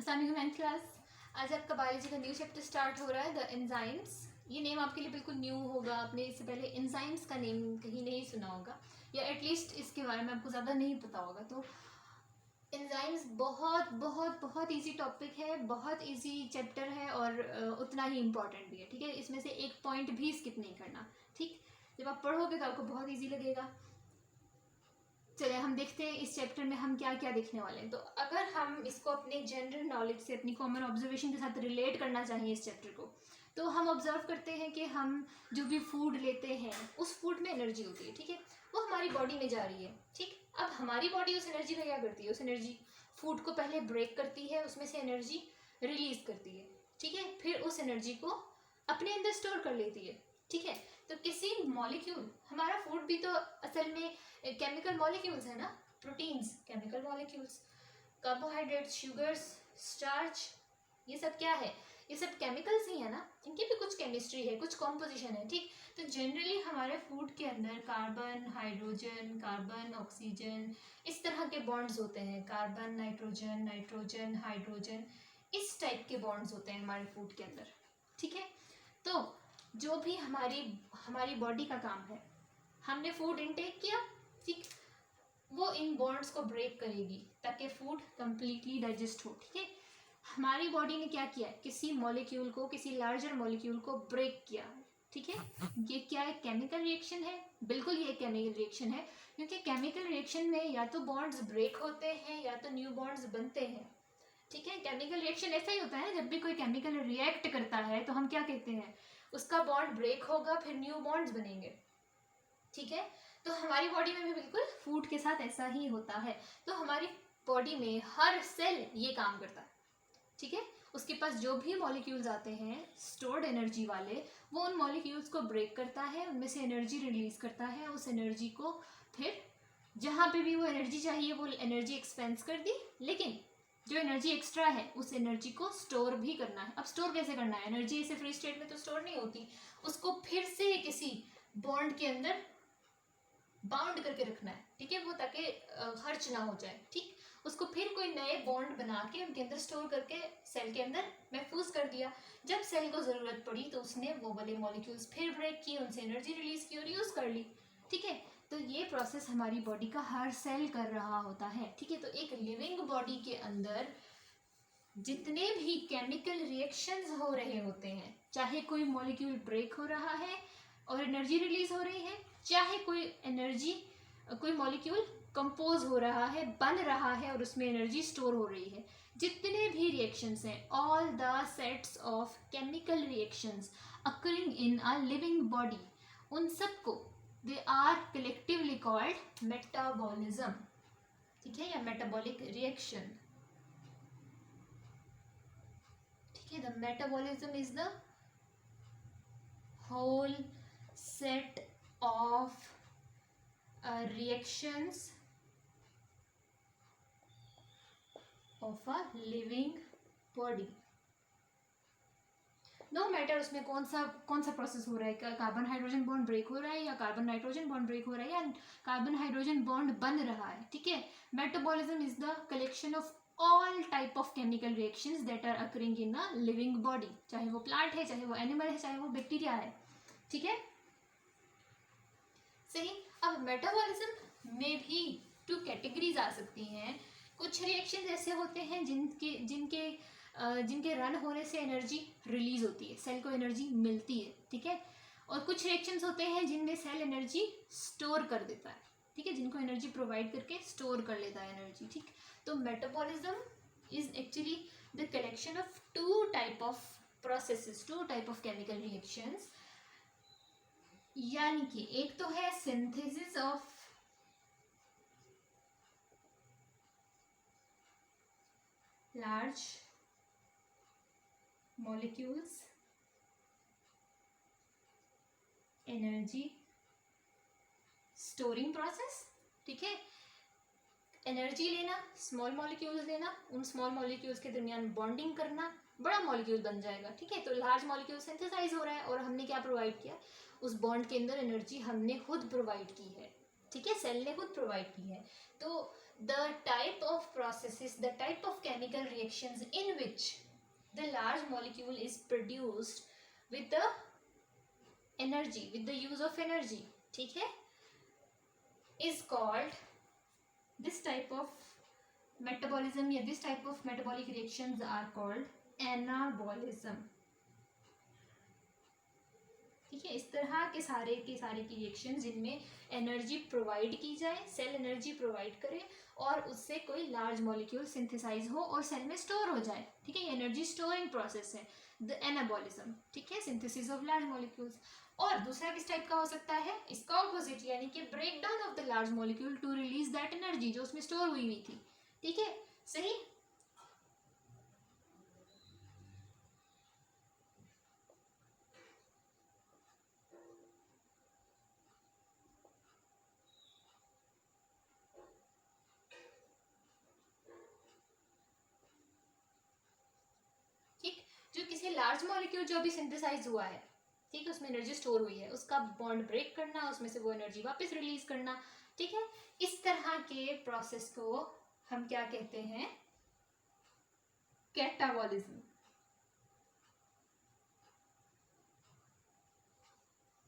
अस्सलाम क्लास। आज आपका बायोलॉजी का न्यू चैप्टर स्टार्ट हो रहा है, द एंजाइम्स। ये नेम आपके लिए बिल्कुल न्यू होगा, आपने इससे पहले एंजाइम्स का नेम कहीं नहीं सुना होगा या एटलीस्ट इसके बारे में आपको ज़्यादा नहीं पता होगा। तो एंजाइम्स बहुत बहुत बहुत इजी टॉपिक है, बहुत इजी चैप्टर है और उतना ही इम्पॉर्टेंट भी है। ठीक है, इसमें से एक पॉइंट भी स्किप नहीं करना। ठीक, जब आप पढ़ोगे तो आपको बहुत ईजी लगेगा। चलिए हम देखते हैं इस चैप्टर में हम क्या क्या देखने वाले हैं। तो अगर हम इसको अपने जनरल नॉलेज से, अपनी कॉमन ऑब्जर्वेशन के साथ रिलेट करना चाहिए इस चैप्टर को, तो हम ऑब्जर्व करते हैं कि हम जो भी फूड लेते हैं उस फूड में एनर्जी होती है। ठीक है, वो हमारी बॉडी में जा रही है। ठीक, अब हमारी बॉडी उस एनर्जी में क्या करती है? उस एनर्जी फूड को पहले ब्रेक करती है, उसमें से एनर्जी रिलीज करती है। ठीक है, फिर उस एनर्जी को अपने अंदर स्टोर कर लेती है। ठीक है, तो किसी मॉलिक्यूल, हमारा फूड भी तो असल में केमिकल मॉलिक्यूल्स है ना, proteins chemical molecules, carbohydrates, sugars, starch, ये सब क्या है? ये सब केमिकल्स ही है ना, इनकी भी कुछ केमिस्ट्री है, कुछ कॉम्पोजिशन है। ठीक, तो जनरली हमारे फूड के अंदर कार्बन, हाइड्रोजन, कार्बन, ऑक्सीजन, इस तरह के बॉन्ड्स होते हैं। कार्बन, नाइट्रोजन, नाइट्रोजन, हाइड्रोजन, इस टाइप के बॉन्ड्स होते हैं हमारे फूड के अंदर। ठीक है, तो जो भी हमारी बॉडी का काम है, हमने फूड इनटेक किया, ठीक, वो इन बॉन्ड्स को ब्रेक करेगी ताकि फूड कंप्लीटली डाइजेस्ट हो। ठीक है, हमारी बॉडी ने क्या किया? किसी मॉलिक्यूल को, किसी लार्जर मॉलिक्यूल को ब्रेक किया। ठीक है, ये क्या है? केमिकल रिएक्शन है। बिल्कुल ये केमिकल रिएक्शन है, क्योंकि केमिकल रिएक्शन में या तो बॉन्ड्स ब्रेक होते हैं या तो न्यू बॉन्ड्स बनते हैं। ठीक है, केमिकल रिएक्शन ऐसा ही होता है। जब भी कोई केमिकल रिएक्ट करता है तो हम क्या कहते हैं? उसका बॉन्ड ब्रेक होगा, फिर न्यू बॉन्ड्स बनेंगे। ठीक है, तो हमारी बॉडी में भी बिल्कुल फूड के साथ ऐसा ही होता है। तो हमारी बॉडी में हर सेल ये काम करता है। ठीक है, उसके पास जो भी मॉलिक्यूल्स आते हैं स्टोर्ड एनर्जी वाले, वो उन मॉलिक्यूल्स को ब्रेक करता है, उनमें से एनर्जी रिलीज करता है। उस एनर्जी को फिर जहाँ पे भी वो एनर्जी चाहिए वो एनर्जी एक्सपेंस कर दी, लेकिन जो एनर्जी एक्स्ट्रा है उस एनर्जी को स्टोर भी करना है। अब स्टोर कैसे करना है? एनर्जी ऐसे फ्री स्टेट में तो स्टोर नहीं होती, उसको फिर से किसी बॉन्ड के अंदर बाउंड करके रखना है। ठीक है, वो ताकि खर्च ना हो जाए। ठीक, उसको फिर कोई नए बॉन्ड बना के उनके अंदर स्टोर करके सेल के अंदर महफूज कर दिया। जब सेल को ज़रूरत पड़ी तो उसने वो वाले मॉलिक्यूल्स फिर ब्रेक किए, उनसे एनर्जी रिलीज की और यूज़ कर ली। ठीक है, तो ये प्रोसेस हमारी बॉडी का हर सेल कर रहा होता है। ठीक है, तो एक लिविंग बॉडी के अंदर जितने भी केमिकल रिएक्शंस हो रहे होते हैं, चाहे कोई मॉलिक्यूल ब्रेक हो रहा है और एनर्जी रिलीज हो रही है, चाहे कोई मॉलिक्यूल कंपोज हो रहा है, बन रहा है और उसमें एनर्जी स्टोर हो रही है, जितने भी रिएक्शंस हैं, all the sets of chemical reactions occurring in a living body, उन सबको they are collectively called metabolism. ठीक है, या मेटाबॉलिक रिएक्शन। ठीक है, the metabolism is the whole set of reactions of a living body। No matter उसमें कौन सा प्रोसेस हो रहा है, कार्बन हाइड्रोजन बॉन्ड ब्रेक हो रहा है या कार्बन नाइट्रोजन बॉन्ड ब्रेक हो रहा है या कार्बन हाइड्रोजन बॉन्ड बन रहा है। ठीक है, metabolism is the collection of all type of chemical reactions that are occurring in a living body, चाहे वो प्लांट है, चाहे वो एनिमल है, चाहे वो बैक्टीरिया है। ठीक है, सही। अब मेटाबॉलिज्म में भी 2 कैटेगरीज आ सकती हैं। कुछ रिएक्शंस ऐसे होते हैं जिनके रन होने से एनर्जी रिलीज होती है, सेल को एनर्जी मिलती है। ठीक है, और कुछ रिएक्शंस होते हैं जिनमें सेल एनर्जी स्टोर कर देता है। ठीक है, जिनको एनर्जी प्रोवाइड करके स्टोर कर लेता है एनर्जी। ठीक, तो metabolism is actually the collection of 2 type of processes, 2 type of chemical reactions. यानी कि एक तो है synthesis of large molecules, energy storing process. ठीक है, एनर्जी लेना, स्मॉल मॉलिक्यूल्स लेना, उन स्मॉल मॉलिक्यूल्स के दरमियान बॉन्डिंग करना, बड़ा मॉलिक्यूल बन जाएगा। ठीक है, तो लार्ज मॉलिक्यूल सिंथेसाइज हो रहा है और हमने क्या प्रोवाइड किया? उस बॉन्ड के अंदर एनर्जी हमने खुद प्रोवाइड की है। ठीक है, सेल ने खुद प्रोवाइड की है। तो the type of processes, the type of chemical reaction reactions in which the large molecule is produced with the energy, with the use of energy, ठीक है, is called, this type of metabolism या this type of metabolic reactions are called anabolism. ठीक है, इस तरह के सारे की रिएक्शन जिनमें एनर्जी प्रोवाइड की जाए, सेल एनर्जी प्रोवाइड करे और उससे कोई लार्ज मॉलिक्यूल सिंथेसाइज हो और सेल में स्टोर हो जाए, ठीक है, ये एनर्जी स्टोरिंग प्रोसेस है, द एनाबॉलिज्म, ठीक है, सिंथेसिस ऑफ लार्ज मॉलिक्यूल्स. और दूसरा किस टाइप का हो सकता है, इसका ऑपोजिट, यानी कि break down of the large molecule to release that energy जो उसमें स्टोर हुई थी. ठीक है, सही. ठीक, जो किसी लार्ज मॉलिक्यूल जो अभी सिंथेसाइज हुआ है, ठीक है, उसमें एनर्जी स्टोर हुई है, उसका बॉन्ड ब्रेक करना, उसमें से वो एनर्जी वापस रिलीज करना, ठीक है, इस तरह के प्रोसेस को हम क्या कहते हैं, कैटाबॉलिज्म.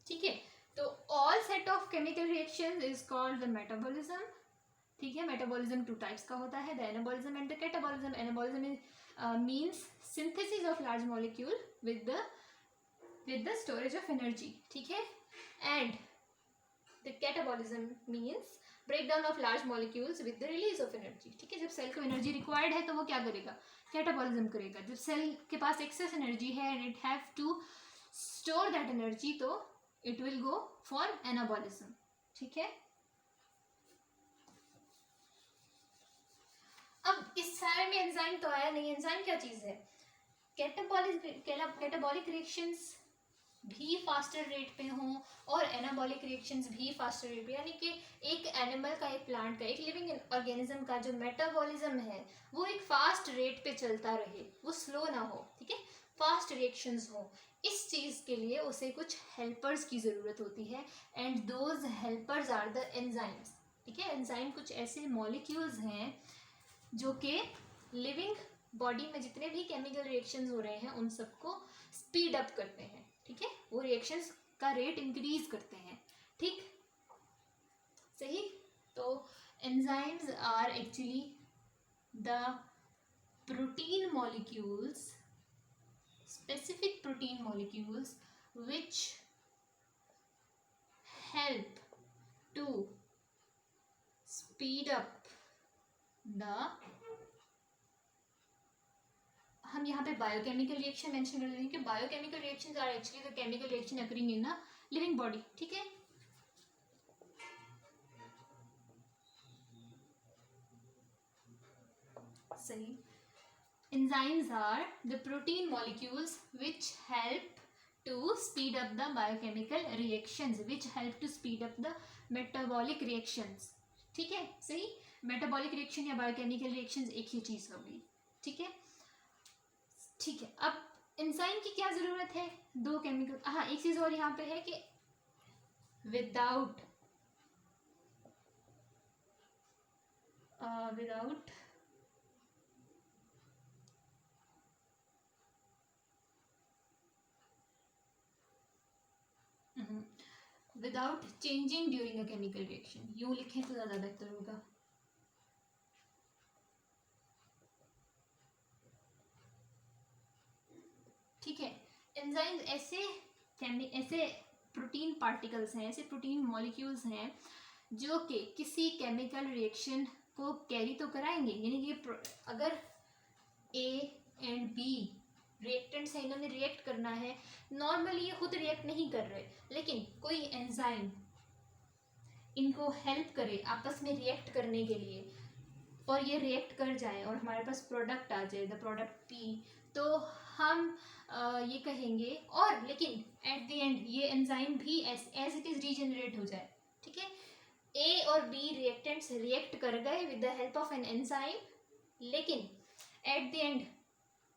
ठीक है, तो all set of chemical reactions is called the metabolism. ठीक है, मेटाबॉलिज्म टू टाइप्स का होता है, the anabolism and the catabolism. Anabolism means synthesis of large molecule with the storage of energy. ठीक है, and the catabolism means breakdown of large molecules with the release of energy. ठीक है, जब cell को energy required है तो वो क्या करेगा, कैटाबॉलिज्म करेगा. जब सेल के पास एक्सेस एनर्जी है and it have to store that energy तो it will go for anabolism. ठीक है, अब इस सारे में एंजाइम तो आया नहीं. एंजाइम क्या चीज है, कैटाबॉलिक रिएक्शंस भी फास्टर रेट पे हों और एनाबॉलिक रिएक्शंस भी फास्टर रेट पे, यानी कि एक एनिमल का, एक प्लांट का, एक लिविंग ऑर्गेनिज्म का जो मेटाबॉलिज्म है वो एक फास्ट रेट पे चलता रहे, वो स्लो ना हो. ठीक है, फास्ट रिएक्शंस हो, इस चीज़ के लिए उसे कुछ हेल्पर्स की ज़रूरत होती है and those helpers are the enzymes. ठीक है, एंजाइम कुछ ऐसे मॉलिक्यूल्स हैं जो कि लिविंग बॉडी में जितने भी केमिकल रिएक्शंस हो रहे हैं उन सबको स्पीड अप करते हैं. ठीक है, वो रिएक्शंस का रेट इंक्रीज करते हैं. ठीक, सही. तो enzymes are actually the protein molecules, specific protein molecules which help to speed up the, हम यहाँ पे बायोकेमिकल रिएक्शन मेंशन कर देते हैं कि biochemical reactions are actually the chemical reaction occurring in a living body. ठीक है, सही. Enzymes are the protein molecules which help to speed up the biochemical reactions, which help to speed up the metabolic reactions. ठीक है, सही. metabolic reaction या biochemical reactions एक ही चीज़ होगी. ठीक है, ठीक है. अब एंजाइम की क्या ज़रूरत है, दो केमिकल. हाँ, एक चीज़ और यहाँ पे है कि without without changing during a chemical reaction, यूँ लिखें तो ज़्यादा बेहतर होगा. ठीक है, एंजाइम्स ऐसे प्रोटीन पार्टिकल्स हैं, ऐसे प्रोटीन मॉलिक्यूल्स हैं जो कि किसी केमिकल रिएक्शन को कैरी तो कराएंगे, यानी कि अगर ए एंड बी रिएक्टेंट्स हैं, इन्होंने रिएक्ट करना है, नॉर्मली ये खुद रिएक्ट नहीं कर रहे, लेकिन कोई एंजाइम इनको हेल्प करे आपस में रिएक्ट करने के लिए और ये रिएक्ट कर जाए और हमारे पास प्रोडक्ट आ जाए, द प्रोडक्ट पी, तो हम ये कहेंगे. और लेकिन एट द एंड ये एंजाइम भी एज इट इज़ रीजनरेट हो जाए. ठीक है, ए और बी रिएक्टेंट्स रिएक्ट कर गए with the help of an enzyme, लेकिन एट द एंड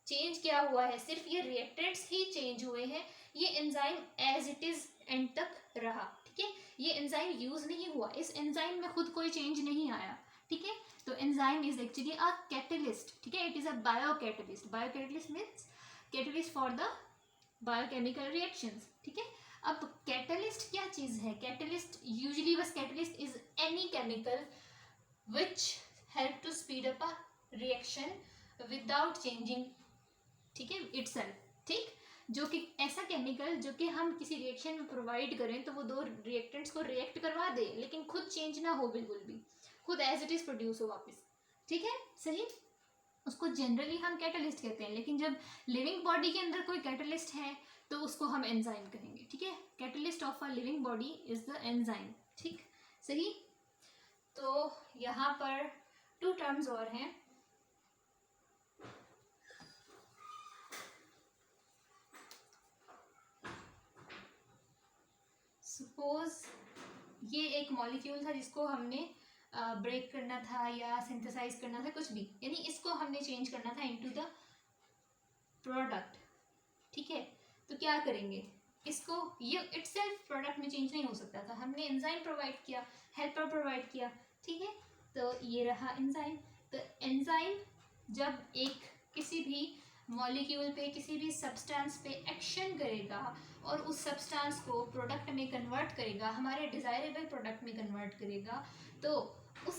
चेंज क्या हुआ है, सिर्फ ये रिएक्टेंट्स ही चेंज हुए हैं, ये enzyme as it is end तक रहा. ठीक है, ये एंजाइम यूज़ नहीं हुआ, इस एंजाइम में खुद कोई चेंज नहीं आया. ठीक है। तो enzyme is actually a catalyst, ठीक है, it is a bio catalyst. Bio catalyst means catalyst for the biochemical reactions, ठीक है। अब कैटलिस्ट क्या चीज है? कैटलिस्ट यूजुअली बस catalyst is any chemical which help to speed up a reaction without changing, ठीक है, इटसेल्फ, ठीक। जो कि ऐसा केमिकल जो कि हम किसी रिएक्शन में प्रोवाइड करें तो वो दो रिएक्टेंट्स को रिएक्ट करवा दे, लेकिन खुद चेंज ना हो, बिल्कुल भी खुद एज इट इज प्रोड्यूस हो वापस, ठीक है, सही। उसको जनरली हम कैटलिस्ट कहते हैं, लेकिन जब लिविंग बॉडी के अंदर कोई कैटलिस्ट है तो उसको हम एंजाइम कहेंगे, ठीक है। Catalyst of a living body is the enzyme, ठीक, सही। तो यहाँ पर 2 टर्म्स और हैं। सपोज ये एक मॉलिक्यूल था जिसको हमने ब्रेक करना था या सिंथेसाइज करना था, कुछ भी, यानी इसको हमने चेंज करना था इनटू द प्रोडक्ट, ठीक है। तो क्या करेंगे? इसको, ये इटसेल्फ प्रोडक्ट में चेंज नहीं हो सकता था, हमने एंजाइम प्रोवाइड किया, हेल्पर प्रोवाइड किया, ठीक है। तो ये रहा एंजाइम। तो एंजाइम जब एक किसी भी मॉलिक्यूल पे, किसी भी सब्सटेंस पे एक्शन करेगा और उस सब्सटेंस को प्रोडक्ट में कन्वर्ट करेगा, हमारे डिज़ायरेबल प्रोडक्ट में कन्वर्ट करेगा, तो उस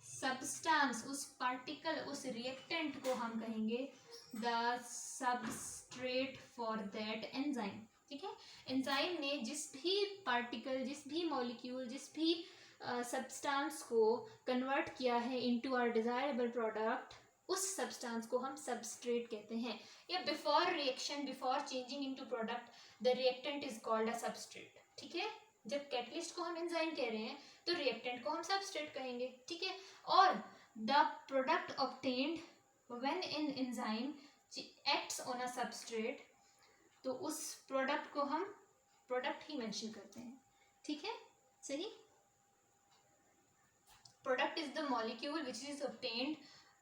सब्सटेंस, उस पार्टिकल, उस रिएक्टेंट को हम कहेंगे the substrate for that enzyme, ठीक है। एंजाइम ने जिस भी पार्टिकल, जिस भी मॉलिक्यूल, जिस भी सब्सटेंस को कन्वर्ट किया है इनटू आवर डिज़ायरेबल प्रोडक्ट, उस सब्सटेंस को हम सबस्ट्रेट कहते हैं। या before reaction, before changing into product the reactant is called a substrate, ठीक है। जब कैटलिस्ट को हम एंजाइम कह रहे हैं तो रिएक्टेंट को हम सबस्ट्रेट कहेंगे, ठीक है। और the product obtained when an enzyme acts on a substrate, तो उस प्रोडक्ट को हम प्रोडक्ट ही मेंशन करते हैं, ठीक है, सही। Product is the molecule which is obtained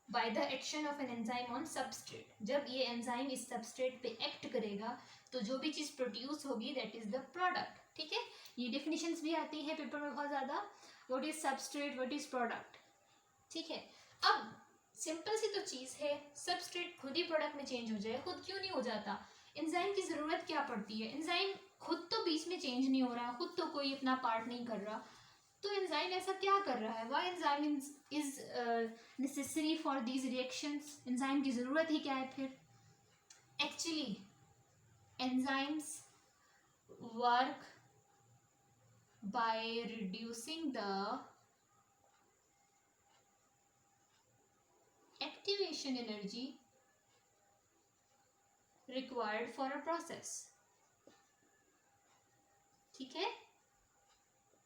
by the action of an enzyme on substrate. जब ये एंजाइम इस सबस्ट्रेट पे एक्ट करेगा तो जो भी चीज़ प्रोड्यूस होगी दैट इज द प्रोडक्ट, ठीक है। ये डिफिनीशंस भी आती है पेपर में बहुत ज़्यादा, what is substrate, what is product, ठीक है। अब सिंपल सी तो चीज़ है, सबस्ट्रेट खुद ही प्रोडक्ट में चेंज हो जाए, खुद क्यों नहीं हो जाता? एंजाइम की ज़रूरत क्या पड़ती है? एंजाइम खुद तो बीच में चेंज नहीं हो रहा, खुद तो कोई अपना पार्ट नहीं कर रहा, तो एंजाइम ऐसा क्या कर रहा है? Why enzyme is necessary for these reactions? Enzyme की ज़रूरत ही क्या है फिर? Actually enzymes work by reducing the activation energy required for a process, ठीक है।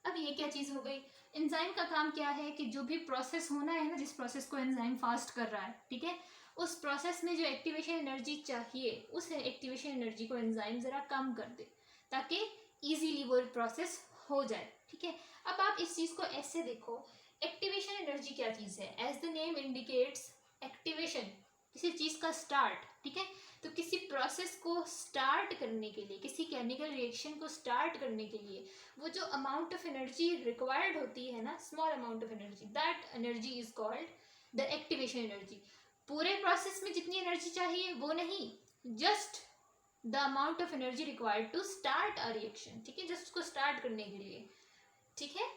अब ये क्या चीज़ हो गई? एंजाइम का काम क्या है कि जो भी प्रोसेस होना है ना, जिस प्रोसेस को एंजाइम फास्ट कर रहा है, ठीक है, उस प्रोसेस में जो एक्टिवेशन एनर्जी चाहिए, उस एक्टिवेशन एनर्जी को एंजाइम ज़रा कम कर दे ताकि इजीली वो प्रोसेस हो जाए, ठीक है। अब आप इस चीज़ को ऐसे देखो, एक्टिवेशन एनर्जी क्या चीज़ है? As the name indicates, activation किसी चीज़ का स्टार्ट, ठीक है। तो किसी प्रोसेस को स्टार्ट करने के लिए, किसी केमिकल रिएक्शन को स्टार्ट करने के लिए वो जो अमाउंट ऑफ एनर्जी रिक्वायर्ड होती है ना, small amount of energy, that energy is called the activation energy. पूरे प्रोसेस में जितनी एनर्जी चाहिए वो नहीं, just the amount of energy required to start a reaction, ठीक है, जस्ट उसको स्टार्ट करने के लिए, ठीक है,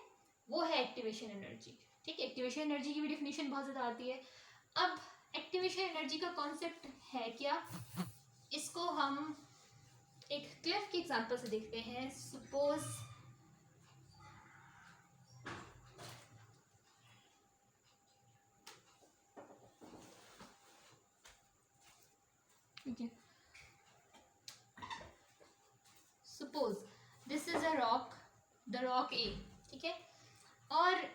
वो है एक्टिवेशन एनर्जी, ठीक है। एक्टिवेशन एनर्जी की भी डिफिनीशन बहुत ज़्यादा आती है। अब एक्टिवेशन एनर्जी का कॉन्सेप्ट है क्या, इसको हम एक क्लिफ के एग्जांपल से देखते हैं। सपोज ठीक है, suppose this is a rock, the rock A, ठीक है, और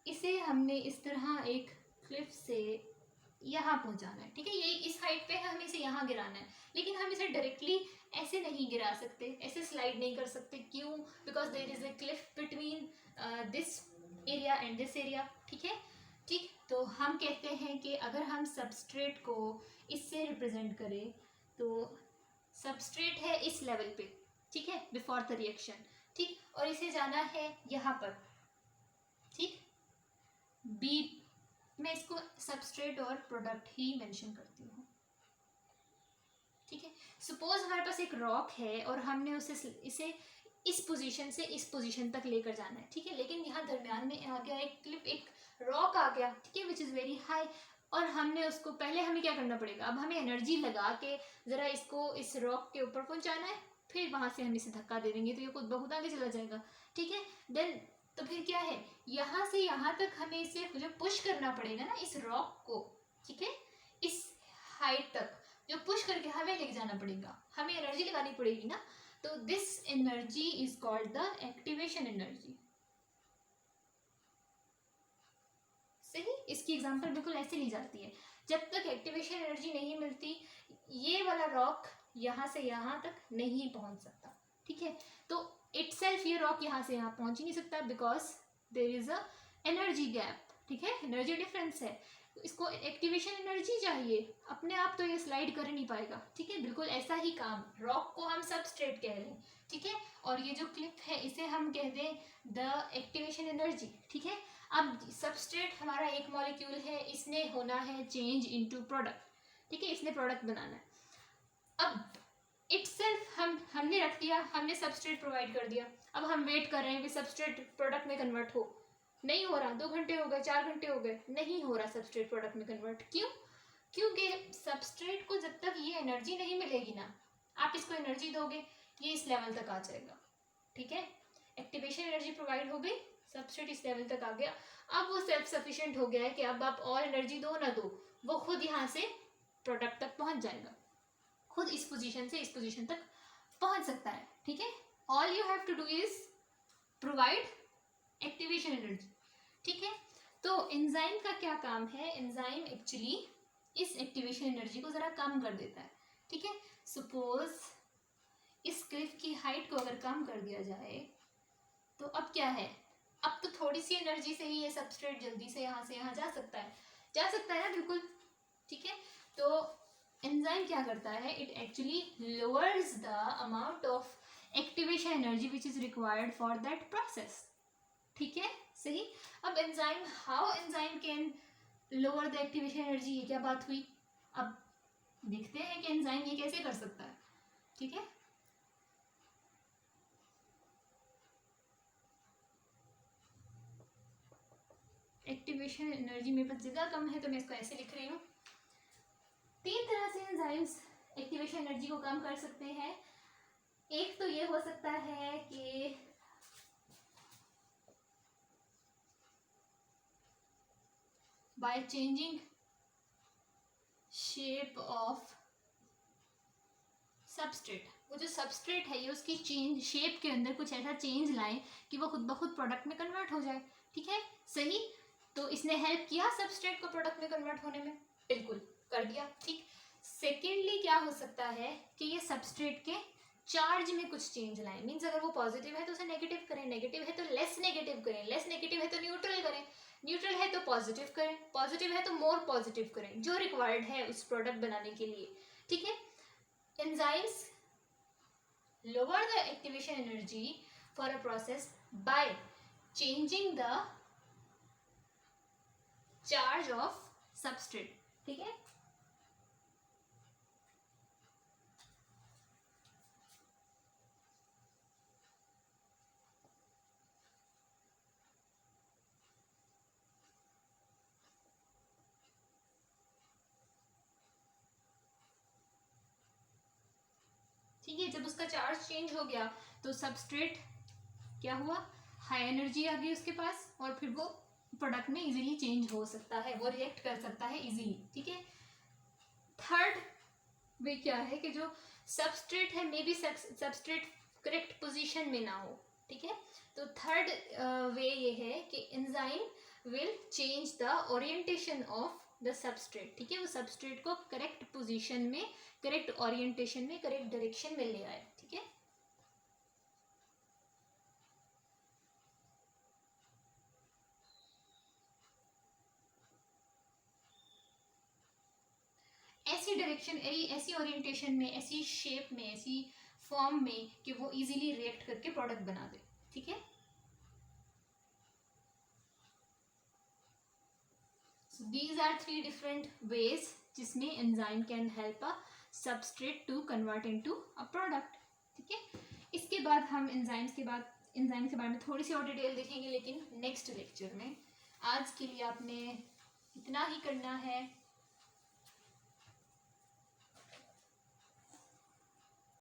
इसे हमने इस तरह एक क्लिफ से यहाँ पहुँचाना है, ठीक है, ये इस हाइट पे है, हमें इसे यहाँ गिराना है, लेकिन हम इसे डायरेक्टली ऐसे नहीं गिरा सकते, ऐसे स्लाइड नहीं कर सकते, क्यों? Because there is a cliff between this area and this area, ठीक है, ठीक। तो हम कहते हैं कि अगर हम सबस्ट्रेट को इससे रिप्रेजेंट करें तो सबस्ट्रेट है इस लेवल पे, ठीक है, बिफोर द रिएक्शन, ठीक, और इसे जाना है यहाँ पर, ठीक। बी, मैं इसको सबस्ट्रेट और प्रोडक्ट ही मेंशन करती हूँ, ठीक है। सपोज हमारे पास एक रॉक है और हमने इसे इस पोजीशन से इस पोजीशन तक लेकर जाना है, ठीक है, लेकिन यहाँ दरम्यान में आ गया एक क्लिप, एक रॉक आ गया, ठीक है, विच इज़ वेरी हाई, और हमने उसको, पहले हमें क्या करना पड़ेगा, अब हमें एनर्जी लगा के ज़रा इसको इस रॉक के ऊपर पहुँचाना है, फिर वहाँ से हम इसे धक्का दे देंगे तो ये खुद ब खुद आगे चला जाएगा, ठीक है। देन तो फिर क्या है, यहाँ से यहाँ तक हमें इसे जो पुश करना पड़ेगा ना इस रॉक को, ठीक है, इस हाइट तक जो पुश करके हमें लेके जाना पड़ेगा, हमें एनर्जी लगानी पड़ेगी ना, तो this energy is called the activation energy. सही, इसकी एग्जांपल बिल्कुल ऐसे ली जाती है, जब तक एक्टिवेशन एनर्जी नहीं मिलती ये वाला रॉक यहाँ से यहाँ तक नहीं पहुंच सकता, ठीक है। तो इटसेल्फ ये रॉक यहाँ से यहाँ पहुंच ही नहीं सकता because there is a energy gap, ठीक है, एनर्जी डिफरेंस है, इसको एक्टिवेशन एनर्जी चाहिए, अपने आप तो ये स्लाइड कर नहीं पाएगा, ठीक है। बिल्कुल ऐसा ही काम, रॉक को हम सबस्ट्रेट कह रहे हैं, ठीक है, और ये जो क्लिप है इसे हम कह दें द एक्टिवेशन एनर्जी, ठीक है। अब सबस्ट्रेट हमारा एक मॉलिक्यूल है, इसने होना है चेंज इनटू प्रोडक्ट, ठीक है, इसने प्रोडक्ट बनाना है। अब इटसेल्फ हमने रख दिया, हमने सबस्ट्रेट प्रोवाइड कर दिया, अब हम वेट कर रहे हैं कि सबस्ट्रेट प्रोडक्ट में कन्वर्ट हो, नहीं हो रहा, 2 घंटे हो गए, 4 घंटे हो गए, नहीं हो रहा सबस्ट्रेट प्रोडक्ट में कन्वर्ट, क्यों? क्योंकि सबस्ट्रेट को जब तक ये एनर्जी नहीं मिलेगी ना, आप इसको एनर्जी दोगे ये इस लेवल तक आ जाएगा, ठीक है, एक्टिवेशन एनर्जी प्रोवाइड हो गई, सबस्ट्रेट इस लेवल तक आ गया, अब वो सेल्फ सफिशिएंट हो गया है कि अब आप और एनर्जी दो ना दो, वो खुद यहाँ से प्रोडक्ट तक पहुँच जाएगा, खुद इस पोजीशन से इस पोजीशन तक पहुँच सकता है, ठीक है। All you have to do is provide activation energy, ठीक है। तो एंजाइम का क्या काम है, एंजाइम एक्चुअली इस एक्टिवेशन एनर्जी को ज़रा कम कर देता है, ठीक है। सपोज इस क्लिफ की हाइट को अगर कम कर दिया जाए तो अब क्या है, अब तो थोड़ी सी एनर्जी से ही ये सबस्ट्रेट जल्दी से यहाँ जा सकता है ना, बिल्कुल, ठीक है। तो एंजाइम क्या करता है, it actually lowers the amount of activation energy which is required for that process, ठीक है, सही। अब enzyme, how enzyme can lower the activation energy, ये क्या बात हुई, अब देखते हैं कि एंजाइम ये कैसे कर सकता है, ठीक है। एक्टिवेशन एनर्जी मेरे पास जगह कम है तो मैं इसको ऐसे लिख रही हूँ। 3 तरह से एंजाइम्स एक्टिवेशन एनर्जी को कम कर सकते हैं। एक तो ये हो सकता है कि by changing shape of substrate, वो जो सबस्ट्रेट है ये उसकी चेंज शेप के अंदर कुछ ऐसा चेंज लाए कि वो खुद ब खुद प्रोडक्ट में कन्वर्ट हो जाए, ठीक है, सही। तो इसने हेल्प किया सबस्ट्रेट को प्रोडक्ट में कन्वर्ट होने में, बिल्कुल कर दिया, ठीक। सेकेंडली क्या हो सकता है कि ये सबस्ट्रेट के चार्ज में कुछ चेंज लाए, मीन्स अगर वो पॉजिटिव है तो उसे नेगेटिव करें, नेगेटिव है तो लेस नेगेटिव करें, लेस नेगेटिव है तो न्यूट्रल करें, न्यूट्रल है तो पॉजिटिव करें, पॉजिटिव है तो मोर पॉजिटिव करें, जो रिक्वायर्ड है उस प्रोडक्ट बनाने के लिए, ठीक है। Enzymes lower the activation energy for a process by changing the charge of substrate, ठीक है। ठीक है, जब उसका चार्ज चेंज हो गया तो सबस्ट्रेट क्या हुआ, हाई एनर्जी आ गई उसके पास और फिर वो प्रोडक्ट में इजीली चेंज हो सकता है, वो रिएक्ट कर सकता है इजीली, ठीक है। थर्ड वे क्या है कि जो सबस्ट्रेट है may be substrate correct position में ना हो, ठीक है। तो थर्ड वे ये है कि enzyme will change the orientation of the substrate, ठीक है, वो सबस्ट्रेट को करेक्ट पोजीशन में, करेक्ट ओरिएंटेशन में, करेक्ट डायरेक्शन में ले आए, ठीक है। ऐसी डायरेक्शन, ऐसी ओरिएंटेशन में, ऐसी शेप में, ऐसी फॉर्म में कि वो इजीली रिएक्ट करके प्रोडक्ट बना दे, ठीक है। So these are 3 different ways जिसमें enzyme can help a substrate to convert into a product. ठीक है, इसके बाद हम एंजाइम्स के बारे में थोड़ी सी और डिटेल देखेंगे, लेकिन नेक्स्ट लेक्चर में. आज के लिए आपने इतना ही करना है.